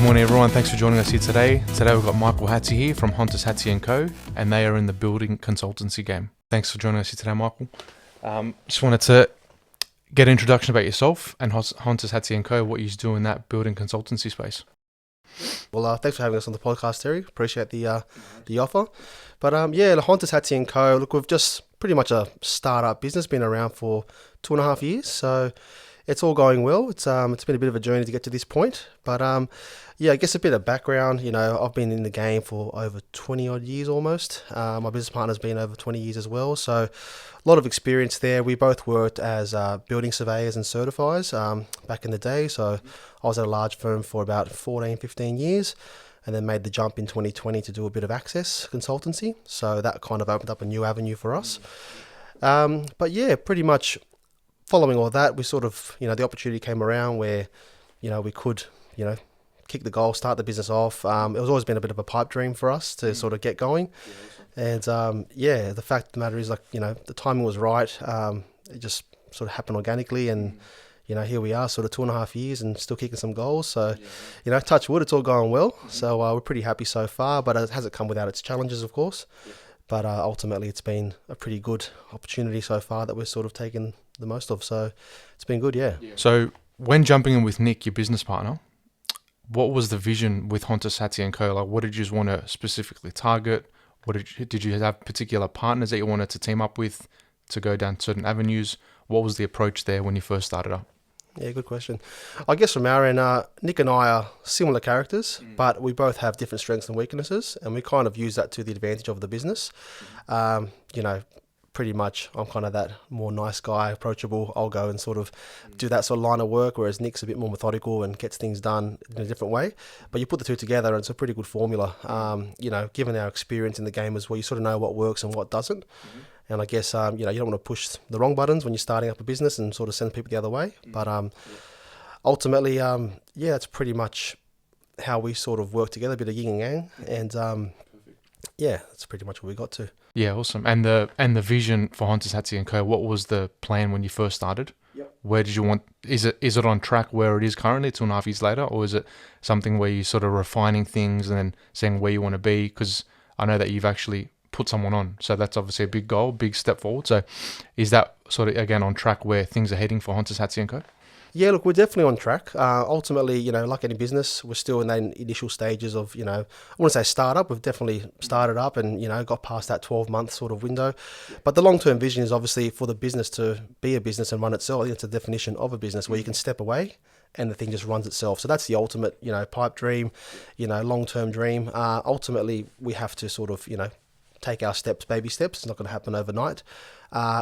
Good morning, everyone. Thanks for joining us here today. Today we've got Hontas Hatzi here from Hontas Hatzi Co, and they are in the building consultancy game. Thanks for joining us here today, Michael. Just wanted to get an introduction about yourself and Hontas Hatzi Co, what you do in that building consultancy space. Well, thanks for having us on the podcast, Terry. Appreciate the offer. But the Hontas Hatzi Co, look, we've just pretty much a startup business, been around for 2.5 years. So it's all going well. It's been a bit of a journey to get to this point. But I guess a bit of background. I've been in the game for over 20 odd years almost. My business partner's been over 20 years as well. So a lot of experience there. We both worked as building surveyors and certifiers back in the day. So I was at a large firm for about 14, 15 years and then made the jump in 2020 to do a bit of access consultancy. So that kind of opened up a new avenue for us. Pretty much following all that, we sort of, the opportunity came around where, we could, kick the goal, start the business off. It was always been a bit of a pipe dream for us to sort of get going. And the fact of the matter is, the timing was right. It just sort of happened organically, and here we are, sort of 2.5 years and still kicking some goals. So, touch wood, it's all going well. So we're pretty happy so far, but it hasn't come without its challenges, of course. But ultimately, it's been a pretty good opportunity so far that we're sort of taking the most of. So it's been good, yeah. So when jumping in with Nick, your business partner, what was the vision with Hontas Hatzi Co? Like, what did you just want to specifically target? Did you have particular partners that you wanted to team up with to go down certain avenues? What was the approach there when you first started up? Yeah, good question. I guess from our end, Nick and I are similar characters, but we both have different strengths and weaknesses, and we kind of use that to the advantage of the business. Pretty much I'm kind of that more nice guy, approachable. I'll go and sort of do that sort of line of work, whereas Nick's a bit more methodical and gets things done in a different way. But you put the two together and it's a pretty good formula. Given our experience in the game as well, you sort of know what works and what doesn't. And I guess, you don't want to push the wrong buttons when you're starting up a business and sort of send people the other way. But ultimately, that's pretty much how we sort of work together, a bit of yin and yang. And that's pretty much what we got to. Yeah, awesome. And the vision for Hontas Hatzi Co, what was the plan when you first started? Yep. Where did you want, is it on track where it is currently 2.5 years later, or is it something where you're sort of refining things and then saying where you want to be? Because I know that you've actually put someone on, so that's obviously a big goal, big step forward. So is that sort of again on track where things are heading for Hontas Hatzi Co? Yeah, look, we're definitely on track. Ultimately, like any business, we're still in the initial stages of, I want to say startup. We've definitely started up and, got past that 12-month sort of window. But the long-term vision is obviously for the business to be a business and run itself. I think it's a definition of a business where you can step away and the thing just runs itself. So that's the ultimate, pipe dream, long-term dream. Ultimately, we have to sort of, take our steps, baby steps. It's not going to happen overnight.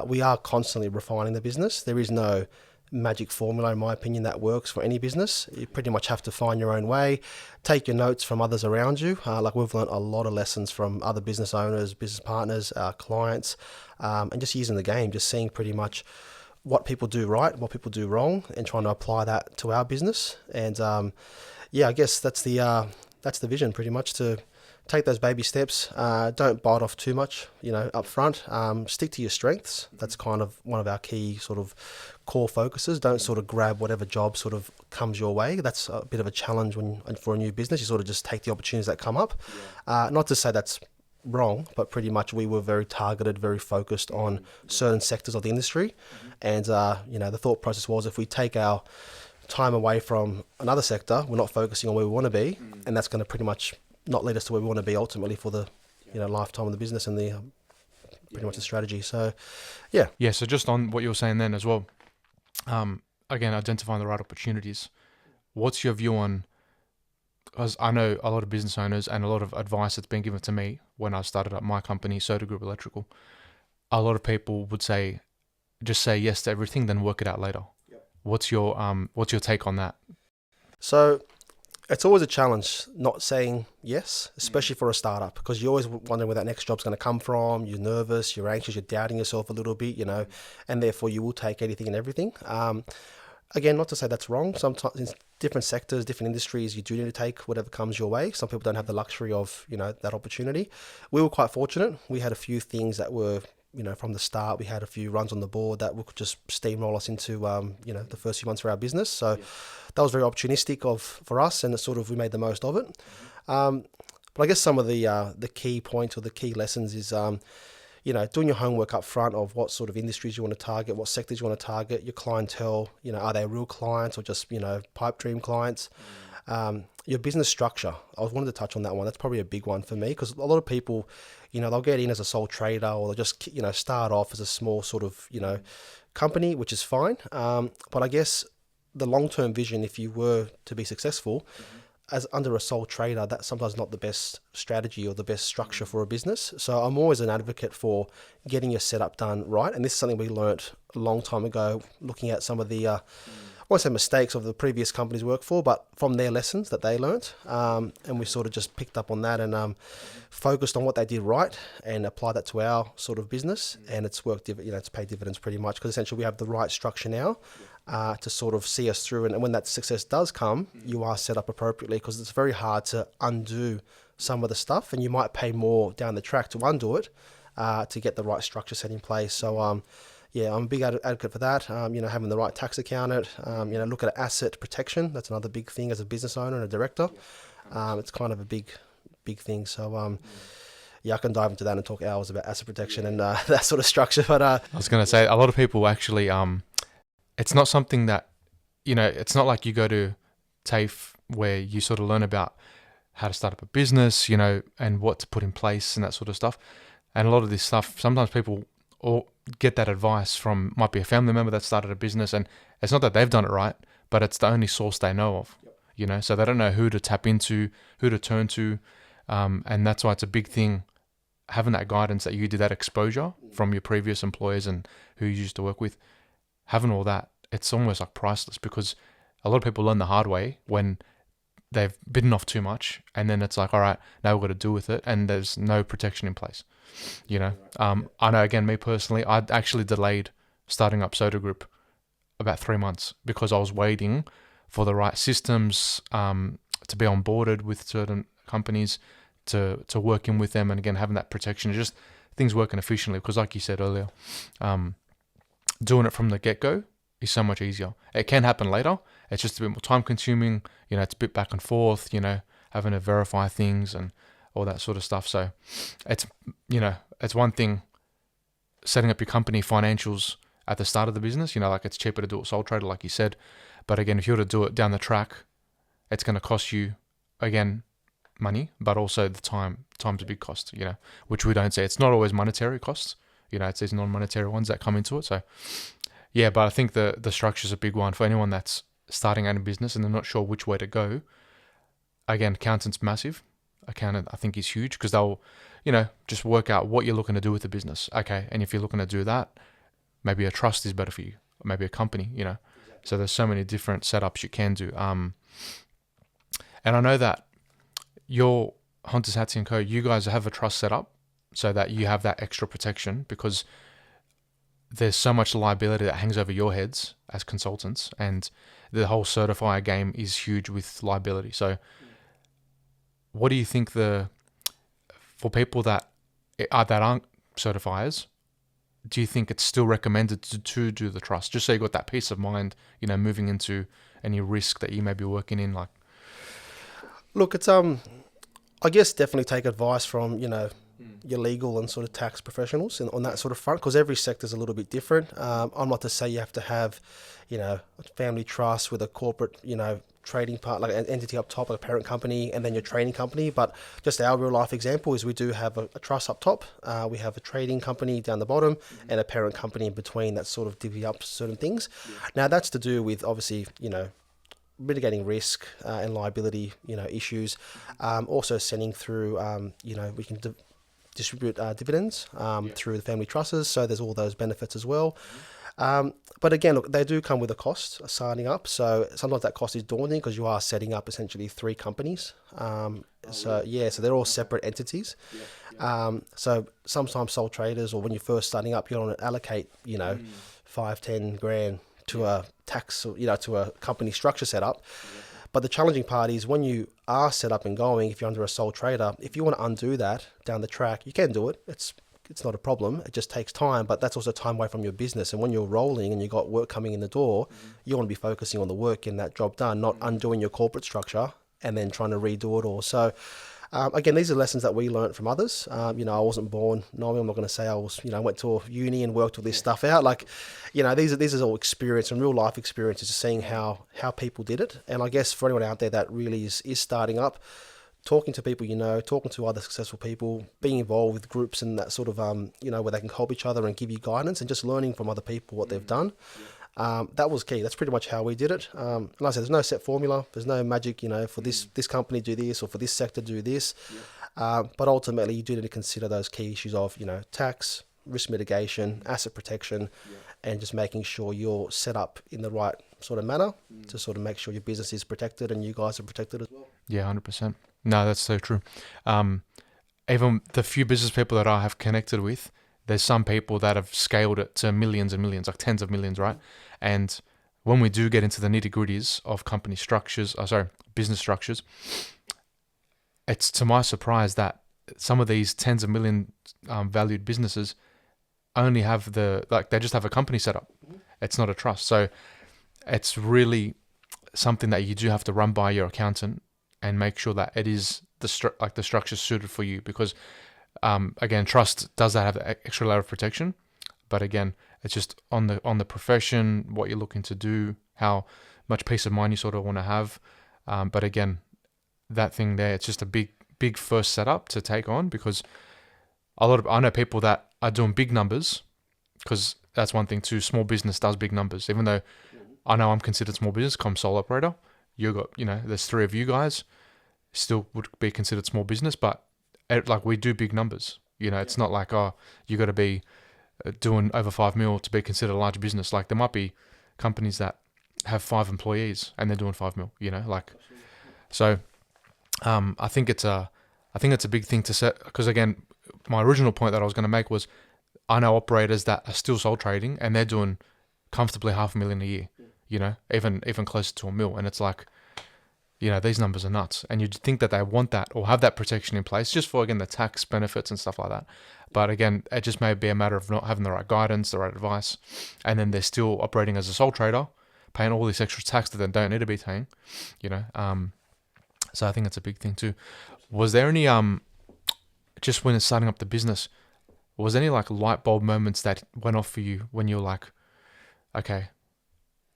We are constantly refining the business. There is no magic formula, in my opinion, that works for any business. You pretty much have to find your own way, take your notes from others around you. We've learned a lot of lessons from other business owners, business partners, clients, and just using the game, just seeing pretty much what people do right, what people do wrong, and trying to apply that to our business. And I guess that's the vision, pretty much, to take those baby steps. Don't bite off too much, up front. Stick to your strengths. That's kind of one of our key sort of core focuses. Don't sort of grab whatever job sort of comes your way. That's a bit of a challenge for a new business. You sort of just take the opportunities that come up. Not to say that's wrong, but pretty much we were very targeted, very focused on certain sectors of the industry. And, the thought process was, if we take our time away from another sector, we're not focusing on where we want to be. And that's going to pretty much not lead us to where we want to be ultimately for the lifetime of the business and the pretty much the strategy. So So just on what you were saying then as well, again, identifying the right opportunities. What's your view on, because I know a lot of business owners and a lot of advice that's been given to me when I started up my company, Soda Group Electrical, a lot of people would say, just say yes to everything, then work it out later. Yep. What's your take on that? So it's always a challenge not saying yes, especially for a startup, because you're always wondering where that next job's going to come from. You're nervous, you're anxious, you're doubting yourself a little bit, and therefore you will take anything and everything. Again, not to say that's wrong. Sometimes in different sectors, different industries, you do need to take whatever comes your way. Some people don't have the luxury of, that opportunity. We were quite fortunate. We had a few things that were from the start, we had a few runs on the board that could just steamroll us into, the first few months of our business. So that was very opportunistic for us, and we made the most of it. But I guess some of the key points or the key lessons is, doing your homework up front of what sort of industries you want to target, what sectors you want to target, your clientele, are they real clients or just, pipe dream clients? Your business structure. I wanted to touch on that one. That's probably a big one for me, because a lot of people, they'll get in as a sole trader, or they'll just, start off as a small sort of, company, which is fine. But I guess the long-term vision, if you were to be successful, as under a sole trader, that's sometimes not the best strategy or the best structure for a business. So I'm always an advocate for getting your setup done right. And this is something we learnt a long time ago, looking at some of the, I won't say mistakes of the previous companies we worked for, but from their lessons that they learnt. And we sort of just picked up on that and focused on what they did right and applied that to our sort of business. And it's worked, it's paid dividends pretty much, because essentially we have the right structure now to sort of see us through. And when that success does come, you are set up appropriately, because it's very hard to undo some of the stuff, and you might pay more down the track to undo it to get the right structure set in place. So, I'm a big advocate for that. Having the right tax accountant, look at asset protection. That's another big thing as a business owner and a director. It's kind of a big thing. So, I can dive into that and talk hours about asset protection and that sort of structure. But I was going to say, a lot of people actually, it's not something that, it's not like you go to TAFE where you sort of learn about how to start up a business, and what to put in place and that sort of stuff. And a lot of this stuff, sometimes people or get that advice from, might be a family member that started a business, and it's not that they've done it right, but it's the only source they know of, so they don't know who to tap into, who to turn to. And that's why it's a big thing, having that guidance, that you did that exposure from your previous employers and who you used to work with, having all that, it's almost like priceless, because a lot of people learn the hard way when they've bitten off too much, and then it's like, all right, now we've got to deal with it, and there's no protection in place. I know, again, me personally, I actually delayed starting up Soda Group about 3 months, because I was waiting for the right systems to be onboarded with certain companies, to work in with them, and again, having that protection, just things working efficiently, because like you said earlier, doing it from the get-go is so much easier. It can happen later. It's just a bit more time consuming. It's a bit back and forth, having to verify things and all that sort of stuff. So it's one thing setting up your company financials at the start of the business, like it's cheaper to do it sole trader, like you said. But again, if you were to do it down the track, it's going to cost you, again, money, but also the time. Time's a big cost, which we don't say. It's not always monetary costs. It's these non-monetary ones that come into it. So yeah, but I think the structure is a big one for anyone that's starting out in business and they're not sure which way to go. Again, accountant's massive. Accountant, I think, is huge, because they'll, just work out what you're looking to do with the business. Okay, and if you're looking to do that, maybe a trust is better for you, or maybe a company, So there's so many different setups you can do. And I know that your Hontas Hatzi Co, you guys have a trust set up so that you have that extra protection, because there's so much liability that hangs over your heads as consultants, and the whole certifier game is huge with liability. So what do you think for people that aren't certifiers, do you think it's still recommended to do the trust, just so you got that peace of mind, moving into any risk that you may be working in? Like, look, it's I guess definitely take advice from your legal and sort of tax professionals on that sort of front, because every sector is a little bit different. I'm not to say you have to have a family trust with a corporate trading part, like an entity up top, like a parent company, and then your trading company. But just our real life example is we do have a trust up top. We have a trading company down the bottom, and a parent company in between that sort of divvy up certain things. Now that's to do with, obviously, mitigating risk and liability, issues. Also sending through, we can distribute dividends through the family trusts. So there's all those benefits as well. But again, look, they do come with a cost of signing up. So sometimes that cost is daunting, because you are setting up essentially 3 companies. So they're all separate entities. So sometimes sole traders, or when you're first starting up, you don't want to allocate, 5-10 grand to a tax, to a company structure setup. But the challenging part is when you are set up and going, if you're under a sole trader, if you want to undo that down the track, you can do it. It's it's not a problem. It just takes time, but that's also time away from your business. And when you're rolling and you got work coming in the door, you want to be focusing on the work and that job done, not undoing your corporate structure and then trying to redo it all. So again, these are lessons that we learned from others. I wasn't born knowing. I'm not going to say I was, went to uni and worked all this stuff out. Like, these are all experience and real life experiences, just seeing how people did it. And I guess for anyone out there that really is starting up, talking to people, talking to other successful people, being involved with groups and that sort of, where they can help each other and give you guidance, and just learning from other people what they've done. That was key. That's pretty much how we did it. And like I said, there's no set formula. There's no magic, for this company do this, or for this sector do this. But ultimately, you do need to consider those key issues of, tax, risk mitigation, asset protection, and just making sure you're set up in the right sort of manner to sort of make sure your business is protected and you guys are protected as well. Yeah, 100%. No, that's so true. Even the few business people that I have connected with, there's some people that have scaled it to millions and millions, like tens of millions, right? And when we do get into the nitty-gritties of company structures, business structures, it's to my surprise that some of these tens of million valued businesses only have they just have a company set up. It's not a trust. So it's really something that you do have to run by your accountant and make sure that it is the structure suited for you, because again, trust does have an extra layer of protection, but again, it's just on the profession, what you're looking to do, how much peace of mind you sort of want to have. But again, that thing there, it's just a big first setup to take on, because I know people that are doing big numbers, because that's one thing too. Small business does big numbers, even though I know I'm considered small business, I'm sole operator. There's 3 of you guys, still would be considered small business, but we do big numbers. It's not like, you got to be doing over 5 mil to be considered a large business. Like, there might be companies that have 5 employees and they're doing 5 mil. So I think it's a big thing to set, because again, my original point that I was going to make was, I know operators that are still sole trading and they're doing comfortably $500,000 a year. Even closer to $1 million, and it's like, these numbers are nuts, and you'd think that they want that or have that protection in place just for, again, the tax benefits and stuff like that. But again, it just may be a matter of not having the right guidance, the right advice, and then they're still operating as a sole trader, paying all this extra tax that they don't need to be paying. So I think that's a big thing too. Was there any just when it's starting up the business, was there any light bulb moments that went off for you when you're like, okay,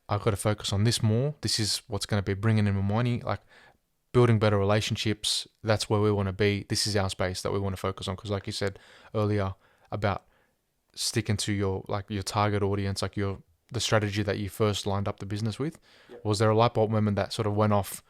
I've got to focus on this more. This is what's going to be bringing in more money, building better relationships. That's where we want to be. This is our space that we want to focus on. Because like you said earlier about sticking to your target audience, the strategy that you first lined up the business with. Yep. Was there a light bulb moment that sort of went off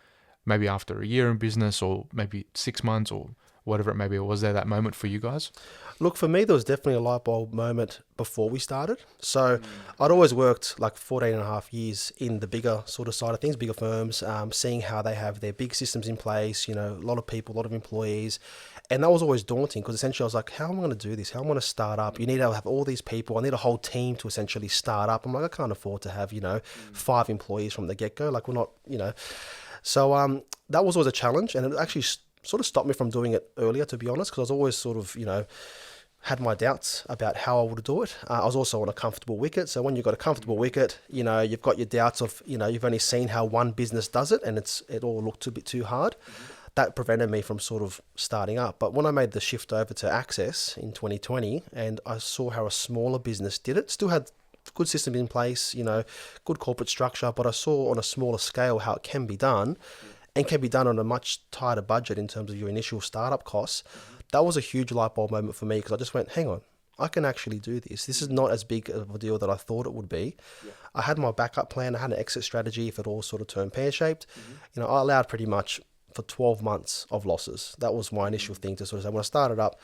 maybe after a year in business, or maybe 6 months, or whatever it may be? Or was there that moment for you guys? Look, for me, there was definitely a light bulb moment before we started. So I'd always worked 14 and a half years in the bigger sort of side of things, bigger firms, seeing how they have their big systems in place, a lot of people, a lot of employees. And that was always daunting, because essentially I was like, how am I going to do this? How am I going to start up? You need to have all these people. I need a whole team to essentially start up. I'm like, I can't afford to have, 5 employees from the get-go. We're not, So that was always a challenge, and it actually sort of stopped me from doing it earlier, to be honest, because I was always sort of, had my doubts about how I would do it. I was also on a comfortable wicket. So when you've got a comfortable wicket, you've got your doubts of, you've only seen how one business does it, and it all looked a bit too hard. That prevented me from sort of starting up. But when I made the shift over to Access in 2020, and I saw how a smaller business did it, still had good systems in place, good corporate structure, but I saw on a smaller scale how it can be done, and can be done on a much tighter budget in terms of your initial startup costs. That was a huge light bulb moment for me, because I just went, hang on, I can actually do this. This is not as big of a deal that I thought it would be. Yeah. I had my backup plan. I had an exit strategy if it all sort of turned pear-shaped. I allowed pretty much for 12 months of losses. That was my initial thing to sort of say, when I started up,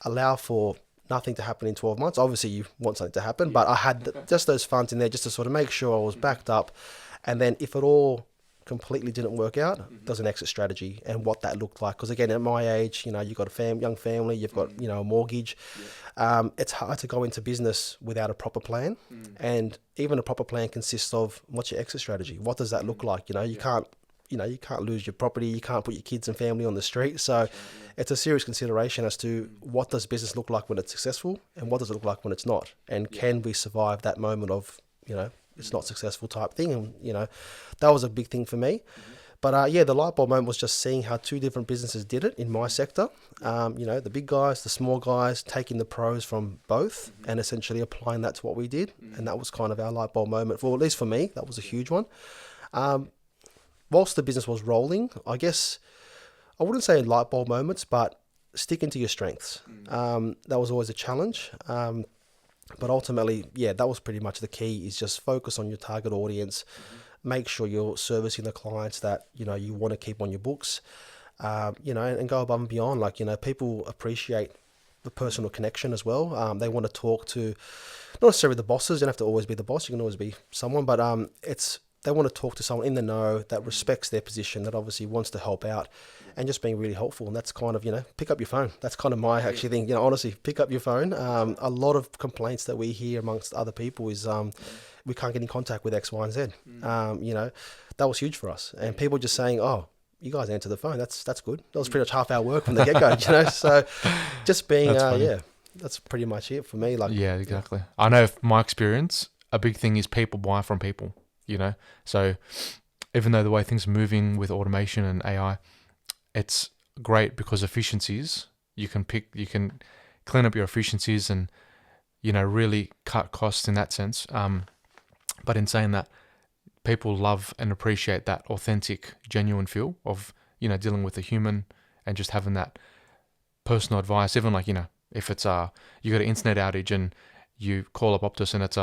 allow for nothing to happen in 12 months. Obviously, you want something to happen, but I had just those funds in there just to sort of make sure I was backed up. And then if it all completely didn't work out, there's an exit strategy and what that looked like. Because again, at my age, you've got a young family, you've got, a mortgage. It's hard to go into business without a proper plan. And even a proper plan consists of, what's your exit strategy? What does that look like? You can't you can't lose your property, you can't put your kids and family on the street. So it's a serious consideration as to what does business look like when it's successful and what does it look like when it's not, and can we survive that moment of it's not successful type thing. And that was a big thing for me. But the light bulb moment was just seeing how two different businesses did it in my sector. The big guys, the small guys, taking the pros from both and essentially applying that to what we did. And that was kind of our light bulb moment. Well, at least for me, that was a huge one. Whilst the business was rolling, I guess I wouldn't say light bulb moments, but sticking to your strengths. That was always a challenge. But ultimately, that was pretty much the key, is just focus on your target audience. Make sure you're servicing the clients that, you want to keep on your books, and go above and beyond. Like, people appreciate the personal connection as well. They want to talk to, not necessarily the bosses. You don't have to always be the boss. You can always be someone, but they want to talk to someone in the know that respects their position, that obviously wants to help out, and just being really helpful. And that's kind of, pick up your phone. That's kind of my actually thing, honestly, pick up your phone. A lot of complaints that we hear amongst other people is, we can't get in contact with X, Y, and Z. That was huge for us. And people just saying, oh, you guys answer the phone. That's good. That was pretty much half our work from the get-go, So just being, that's pretty much it for me. Like, yeah, exactly. I know from my experience, a big thing is people buy from people, So even though the way things are moving with automation and AI, it's great because efficiencies, you can clean up your efficiencies and, really cut costs in that sense. But in saying that, people love and appreciate that authentic, genuine feel of, dealing with a human and just having that personal advice. Even like, if it's you got an internet outage and you call up Optus and it's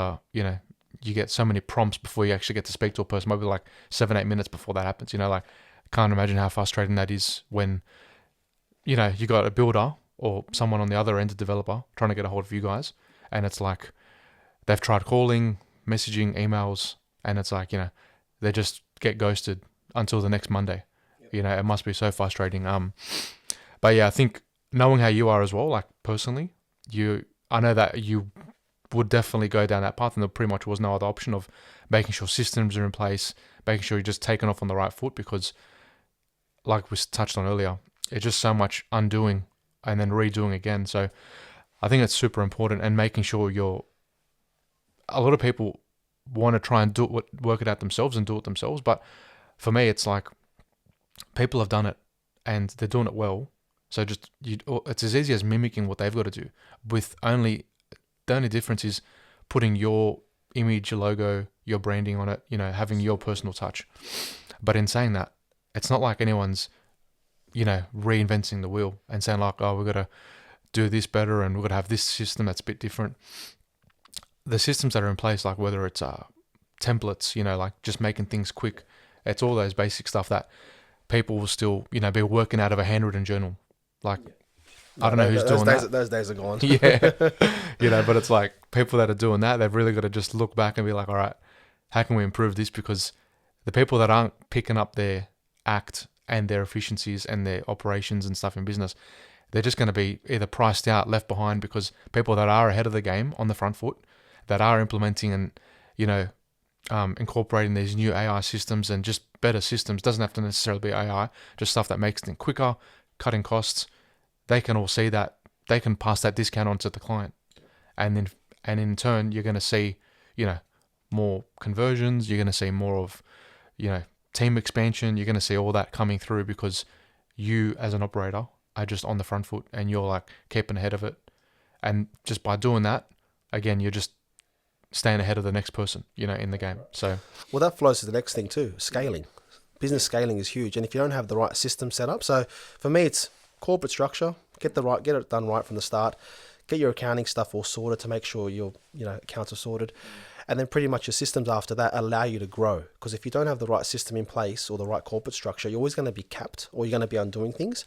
you get so many prompts before you actually get to speak to a person, maybe like 7-8 minutes before that happens. Like, I can't imagine how frustrating that is when, you got a builder or someone on the other end, a developer, trying to get a hold of you guys. And it's like, they've tried calling, messaging, emails, and it's like, they just get ghosted until the next Monday. It must be so frustrating. But I think knowing how you are as well, like personally, I know that you would definitely go down that path, and there pretty much was no other option of making sure systems are in place, making sure you're just taking off on the right foot, because like we touched on earlier, it's just so much undoing and then redoing again. So I think it's super important, and making sure a lot of people want to try and work it out themselves and do it themselves. But for me, it's like people have done it and they're doing it well. So it's as easy as mimicking what they've got to do. The only difference is putting your image, your logo, your branding on it, having your personal touch. But in saying that, it's not like anyone's, reinventing the wheel and saying like, oh, we've got to do this better and we've got to have this system that's a bit different. The systems that are in place, like whether it's templates, like just making things quick, it's all those basic stuff that people will still, be working out of a handwritten journal. Like, I don't know who's doing that. Those days are gone. Yeah, but it's like people that are doing that, they've really got to just look back and be like, all right, how can we improve this? Because the people that aren't picking up their act and their efficiencies and their operations and stuff in business, they're just going to be either priced out, left behind, because people that are ahead of the game on the front foot, that are implementing and, incorporating these new AI systems and just better systems, doesn't have to necessarily be AI, just stuff that makes things quicker, cutting costs. They can all see that, they can pass that discount on to the client. And in turn, you're going to see, more conversions, you're going to see more of, team expansion, you're going to see all that coming through because you as an operator are just on the front foot and you're like keeping ahead of it. And just by doing that, again, you're just staying ahead of the next person, in the game. So, well, that flows to the next thing too, scaling. Business scaling is huge. And if you don't have the right system set up, so for me, it's corporate structure, get it done right from the start, get your accounting stuff all sorted to make sure your accounts are sorted, and then pretty much your systems after that allow you to grow. Because if you don't have the right system in place or the right corporate structure, you're always going to be capped or you're going to be undoing things.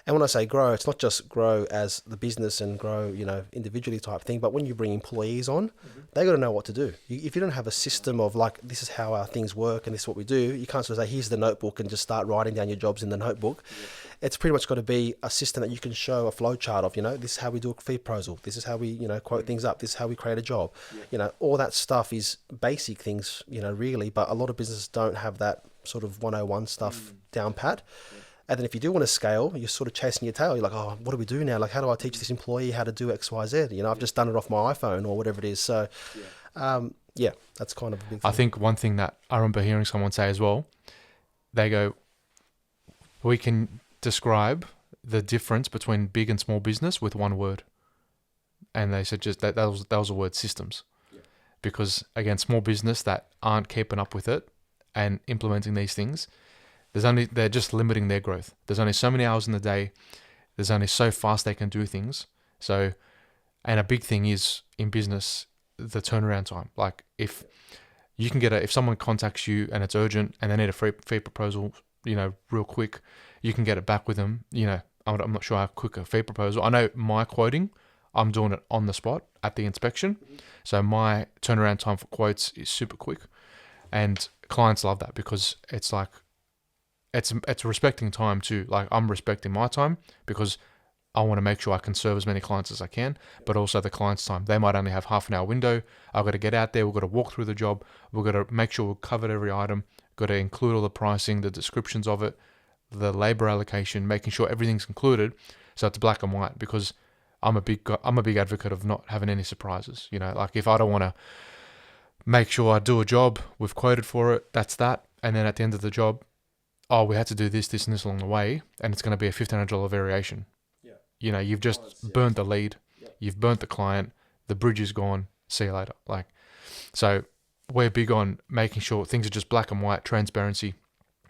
And when I say grow, it's not just grow as the business and grow, individually type thing, but when you bring employees on, they got to know what to do. If you don't have a system of like, this is how our things work and this is what we do, you can't sort of say, here's the notebook and just start writing down your jobs in the notebook. It's pretty much got to be a system that you can show a flow chart of, this is how we do a fee proposal. This is how we, quote things up. This is how we create a job. All that stuff is basic things, really, but a lot of businesses don't have that sort of 101 stuff down pat. And then if you do want to scale, you're sort of chasing your tail. You're like, oh, what do we do now? Like, how do I teach this employee how to do X, Y, Z? I've just done it off my iPhone or whatever it is. So, that's kind of a big thing. I think one thing that I remember hearing someone say as well, they go, we can describe the difference between big and small business with one word. And they said just that was the word systems. Yeah. Because again, small business that aren't keeping up with it and implementing these things, they're just limiting their growth. There's only so many hours in the day. There's only so fast they can do things. So, and a big thing is in business, the turnaround time. Like if you can if someone contacts you and it's urgent and they need a fee proposal, real quick, you can get it back with them. I'm not sure how quick a fee proposal. I know my quoting, I'm doing it on the spot at the inspection. So my turnaround time for quotes is super quick. And clients love that because it's like, it's respecting time too. Like I'm respecting my time because I want to make sure I can serve as many clients as I can, but also the client's time. They might only have half an hour window. I've got to get out there. We've got to walk through the job. We've got to make sure we've covered every item. Got to include all the pricing, the descriptions of it, the labor allocation, making sure everything's included. So it's black and white because I'm a big advocate of not having any surprises. Like if I don't want to make sure I do a job, we've quoted for it, that's that. And then at the end of the job, oh, we had to do this, this, and this along the way, and it's going to be a $1,500 variation. Yeah. You've just burnt the lead. Yeah. You've burnt the client. The bridge is gone. See you later. So we're big on making sure things are just black and white, transparency.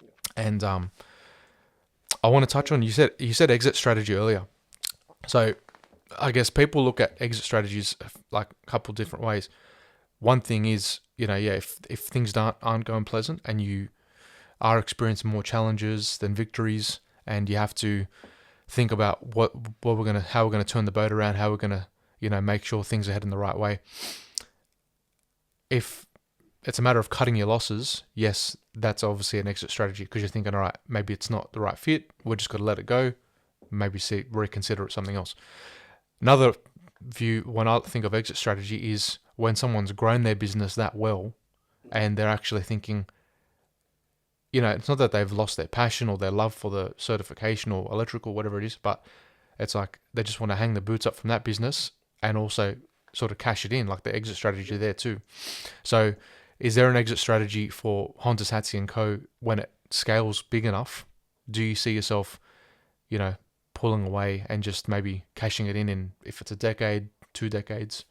Yeah. And I want to touch on, you said exit strategy earlier. So I guess people look at exit strategies like a couple different ways. One thing is, if things aren't going pleasant and you are experiencing more challenges than victories, and you have to think about how we're gonna turn the boat around, how we're gonna make sure things are heading the right way. If it's a matter of cutting your losses, yes, that's obviously an exit strategy because you're thinking, all right, maybe it's not the right fit. We're just gonna let it go. Maybe reconsider it something else. Another view when I think of exit strategy is when someone's grown their business that well, and they're actually thinking, it's not that they've lost their passion or their love for the certification or electrical, whatever it is, but it's like they just want to hang the boots up from that business and also sort of cash it in, like the exit strategy there too. So is there an exit strategy for Hontas Hatzi Co when it scales big enough? Do you see yourself, pulling away and just maybe cashing it in if it's a decade, 2 decades?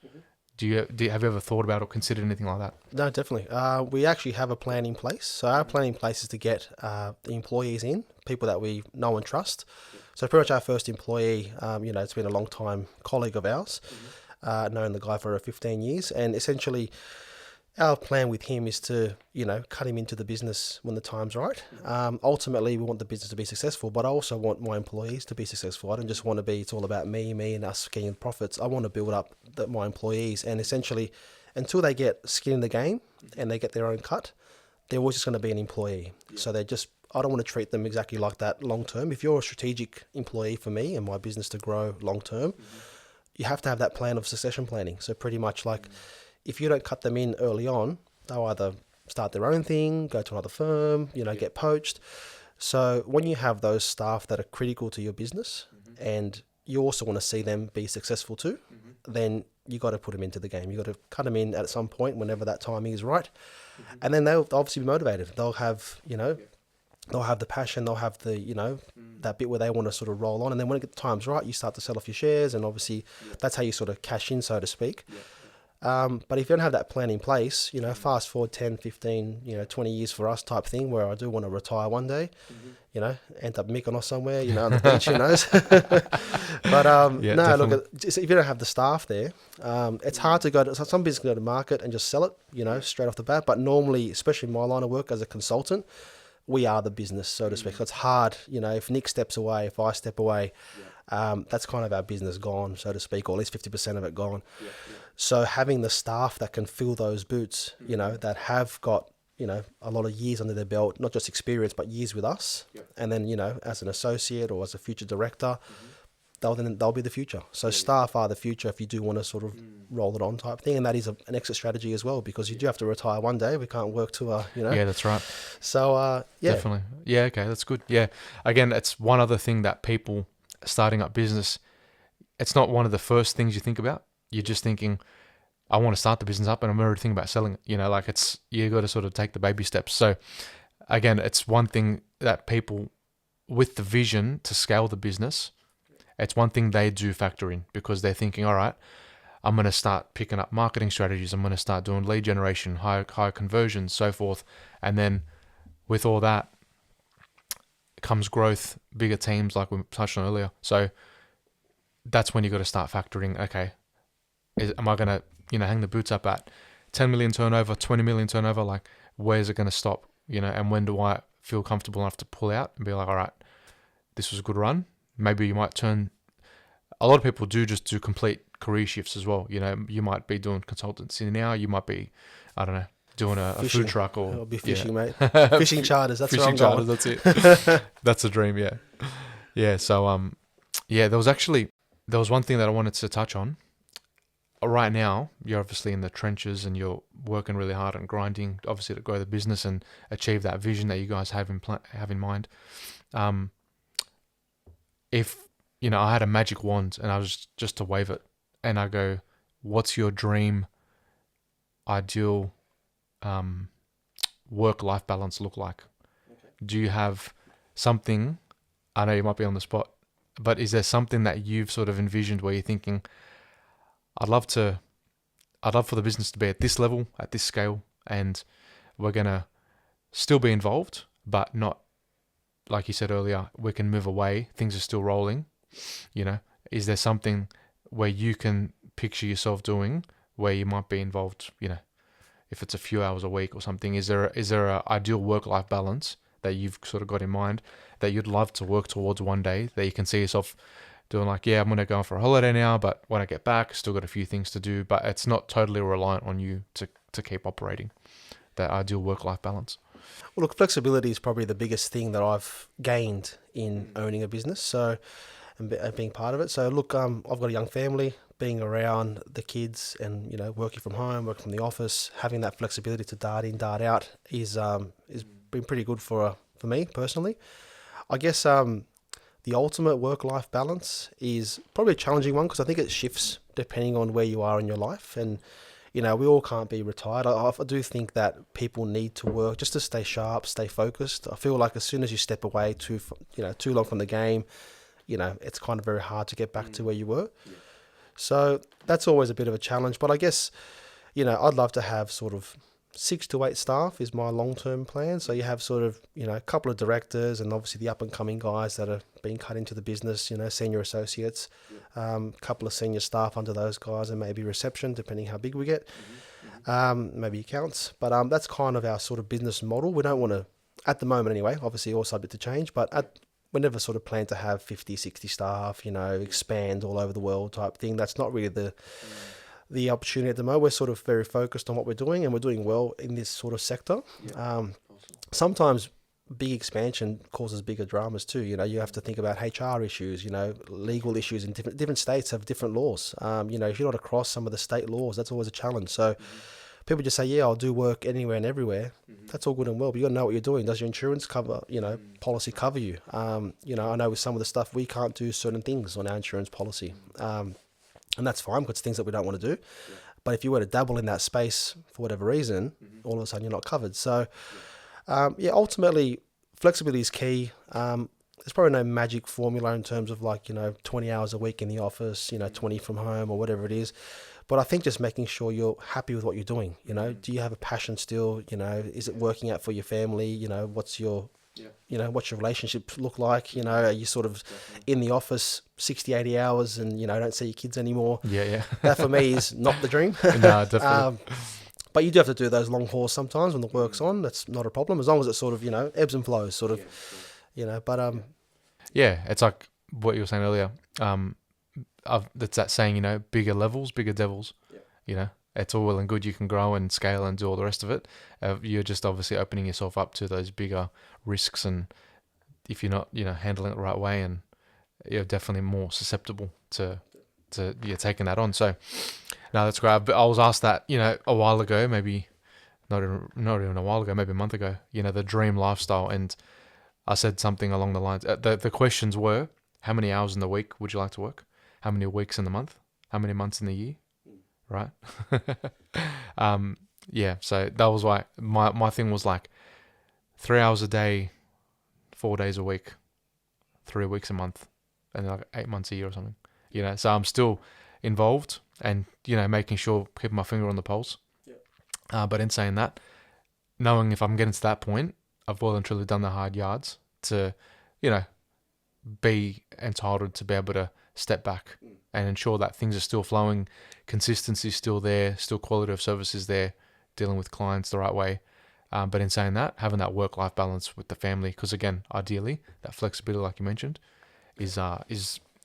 Have you ever thought about or considered anything like that? No, definitely. We actually have a plan in place. So our plan in place is to get the employees in, people that we know and trust. So pretty much our first employee, it's been a long time colleague of ours, known the guy for 15 years. And essentially our plan with him is to, cut him into the business when the time's right. Ultimately, we want the business to be successful, but I also want my employees to be successful. I don't just want to it's all about me and us getting profits. I want to build up my employees, and essentially, until they get skin in the game and they get their own cut, they're always just going to be an employee. Yeah. So I don't want to treat them exactly like that long term. If you're a strategic employee for me and my business to grow long term, you have to have that plan of succession planning. So pretty much if you don't cut them in early on, they'll either start their own thing, go to another firm, get poached. So when you have those staff that are critical to your business and you also want to see them be successful too, then you got to put them into the game. You got to cut them in at some point whenever that timing is right. And then they'll obviously be motivated. They'll have, they'll have the passion, they'll have the, that bit where they want to sort of roll on. And then when the time's right, you start to sell off your shares, and obviously that's how you sort of cash in, so to speak. But if you don't have that plan in place, fast forward 10, 15, 20 years for us type thing, where I do want to retire one day, end up Mykonos somewhere, on the beach, who knows? But look, if you don't have the staff there, it's hard to some business can go to market and just sell it, straight off the bat. But normally, especially in my line of work as a consultant, we are the business, so to speak. So it's hard, if Nick steps away, if I step away, that's kind of our business gone, so to speak, or at least 50% of it gone. So having the staff that can fill those boots, that have got, a lot of years under their belt, not just experience, but years with us. And then, as an associate or as a future director, they'll be the future. So staff are the future if you do want to sort of roll it on type thing. And that is an exit strategy as well, because you do have to retire one day. We can't work to, Yeah, that's right. So, Definitely. Yeah, okay, that's good. Yeah. Again, it's one other thing that people starting up business, it's not one of the first things you think about. You're just thinking, I want to start the business up and I'm already thinking about selling it. You got to sort of take the baby steps. So again, it's one thing that people with the vision to scale the business, it's one thing they do factor in, because they're thinking, all right, I'm going to start picking up marketing strategies. I'm going to start doing lead generation, high conversions, so forth. And then with all that comes growth, bigger teams like we touched on earlier. So that's when you got to start factoring, okay, am I going to, hang the boots up at 10 million turnover, 20 million turnover? Like, where's it going to stop? And when do I feel comfortable enough to pull out and be like, all right, this was a good run. Maybe you might turn, a lot of people do complete career shifts as well. You might be doing consultancy now. You might be, I don't know, doing a food truck or... I'll be fishing, mate. Fishing charters, that's fishing where I'm charters, going. that's it. That's a dream, yeah. Yeah, so, there was one thing that I wanted to touch on. Right now, you're obviously in the trenches and you're working really hard and grinding, obviously, to grow the business and achieve that vision that you guys have in mind. If, I had a magic wand and I was just to wave it and I go, what's your dream, ideal work-life balance look like? Okay. Do you have something, I know you might be on the spot, but is there something that you've sort of envisioned where you're thinking, I'd love for the business to be at this level, at this scale, and we're going to still be involved, but not, like you said earlier, we can move away. Things are still rolling. Is there something where you can picture yourself doing where you might be involved, if it's a few hours a week or something? Is there a ideal work-life balance that you've sort of got in mind that you'd love to work towards one day, that you can see yourself doing, like, yeah, I'm going to go for a holiday now, but when I get back, still got a few things to do, but it's not totally reliant on you to keep operating, that ideal work-life balance? Well, look, flexibility is probably the biggest thing that I've gained in owning a business, so, and being part of it. So look, I've got a young family. Being around the kids and, working from home, working from the office, having that flexibility to dart in, dart out is been pretty good for me personally. I guess the ultimate work-life balance is probably a challenging one, because I think it shifts depending on where you are in your life. And, we all can't be retired. I do think that people need to work just to stay sharp, stay focused. I feel like as soon as you step away too long from the game, it's kind of very hard to get back to where you were. Yeah. So that's always a bit of a challenge. But I guess, I'd love to have sort of 6 to 8 staff is my long-term plan. So you have sort of, a couple of directors and obviously the up-and-coming guys that are being cut into the business, senior associates, couple of senior staff under those guys, and maybe reception, depending how big we get, maybe accounts. But that's kind of our sort of business model. We don't want to, at the moment anyway, obviously all subject to change, but we never sort of plan to have 50, 60 staff, expand all over the world type thing. That's not really the opportunity at the moment. We're sort of very focused on what we're doing, and we're doing well in this sort of sector. Awesome. Sometimes big expansion causes bigger dramas too. You have to think about HR issues, legal issues in different states have different laws. If you're not across some of the state laws, that's always a challenge. So people just say, yeah, I'll do work anywhere and everywhere. That's all good and well, but you got to know what you're doing. Does your insurance cover, policy cover you? I know with some of the stuff we can't do certain things on our insurance policy. And that's fine, because it's things that we don't want to do. Yeah. But if you were to dabble in that space for whatever reason, all of a sudden you're not covered. So, ultimately, flexibility is key. There's probably no magic formula in terms of 20 hours a week in the office, 20 from home or whatever it is. But I think just making sure you're happy with what you're doing. Do you have a passion still? Is it working out for your family? What's your what's your relationship look like? Are you sort of in the office 60, 80 hours and, don't see your kids anymore? Yeah. That for me is not the dream. No, definitely. But you do have to do those long hauls sometimes when the work's on. That's not a problem, as long as it sort of, ebbs and flows, sort of, But Yeah, it's like what you were saying earlier. That's that saying, bigger levels, bigger devils. It's all well and good. You can grow and scale and do all the rest of it. You're just obviously opening yourself up to those bigger risks, and if you're not, handling it the right way, and you're definitely more susceptible to taking that on. So, no, that's great. But I was asked that, a while ago, maybe not even a while ago, maybe a month ago. The dream lifestyle, and I said something along the lines. The questions were, how many hours in the week would you like to work? How many weeks in the month? How many months in the year? Right? Yeah. So that was why my thing was like 3 hours a day, 4 days a week, 3 weeks a month, and like 8 months a year or something. So I'm still involved and, making sure, keeping my finger on the pulse. But in saying that, knowing if I'm getting to that point, I've well and truly done the hard yards to, be entitled to be able to step back and ensure that things are still flowing, consistency is still there, still quality of service is there, dealing with clients the right way. But in saying that, having that work-life balance with the family, because again, ideally, that flexibility, like you mentioned, is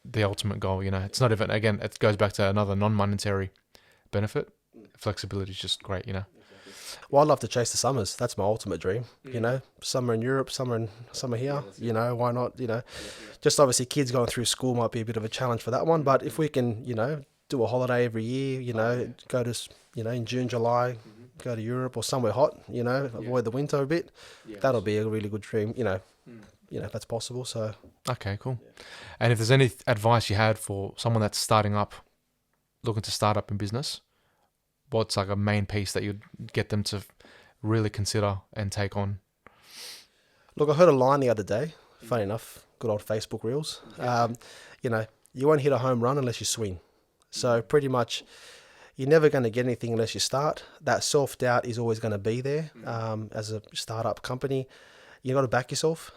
the ultimate goal. It's not even, again, it goes back to another non-monetary benefit. Flexibility is just great. Well, I'd love to chase the summers. That's my ultimate dream. Summer in Europe, summer here. Why not? Just obviously kids going through school might be a bit of a challenge for that one. But if we can, do a holiday every year, go to, in June, July, go to Europe or somewhere hot, avoid the winter a bit. That'll be a really good dream. If that's possible. So. Okay, cool. And if there's any advice you had for someone that's starting up, looking to start up in business, what's like a main piece that you'd get them to really consider and take on? Look, I heard a line the other day, funny enough, good old Facebook Reels. You won't hit a home run unless you swing. So pretty much you're never going to get anything unless you start. That self-doubt is always going to be there as a startup company. You got to back yourself,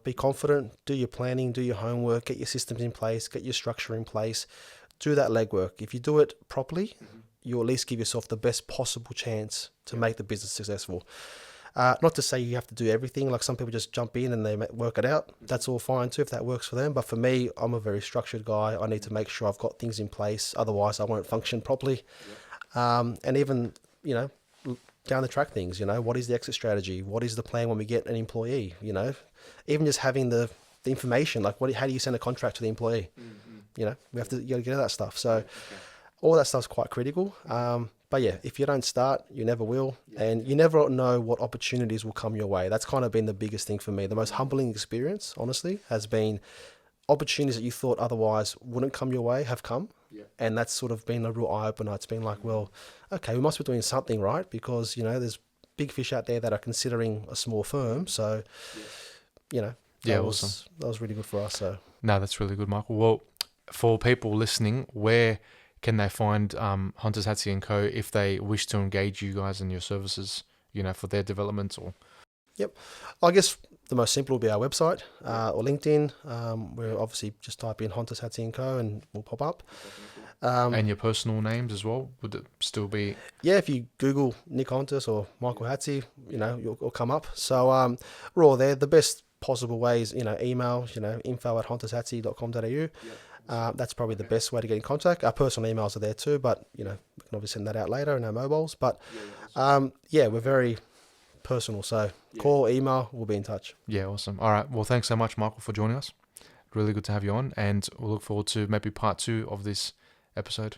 be confident, do your planning, do your homework, get your systems in place, get your structure in place, do that legwork. If you do it properly, you at least give yourself the best possible chance to make the business successful. Not to say you have to do everything, like some people just jump in and they work it out. That's all fine too if that works for them. But for me, I'm a very structured guy. I need to make sure I've got things in place. Otherwise, I won't function properly. And even, down the track things, what is the exit strategy? What is the plan when we get an employee? Even just having the information, like how do you send a contract to the employee? We have to you got to get that stuff. So all that stuff's quite critical. But yeah, if you don't start, you never will. And you never know what opportunities will come your way. That's kind of been the biggest thing for me. The most humbling experience, honestly, has been opportunities that you thought otherwise wouldn't come your way have come. And that's sort of been a real eye-opener. It's been like, well, okay, we must be doing something right because, there's big fish out there that are considering a small firm. So, that was really good for us. So no, that's really good, Michael. Well, for people listening, where can they find Hontas Hatzi Co if they wish to engage you guys in your services, for their developments or? Yep. I guess the most simple will be our website or LinkedIn. We're obviously just type in Hontas Hatzi Co and we'll pop up. And your personal names as well? Would it still be? Yeah, if you Google Nick Hontas or Michael Hatzi, you'll come up. So we're all there. The best possible ways, email, info@hontashatzi.com.au. That's probably the best way to get in contact. Our personal emails are there too, but, we can obviously send that out later in our mobiles. But, we're very personal. So call, email, we'll be in touch. Yeah, awesome. All right. Well, thanks so much, Michael, for joining us. Really good to have you on. And we'll look forward to maybe part 2 of this episode.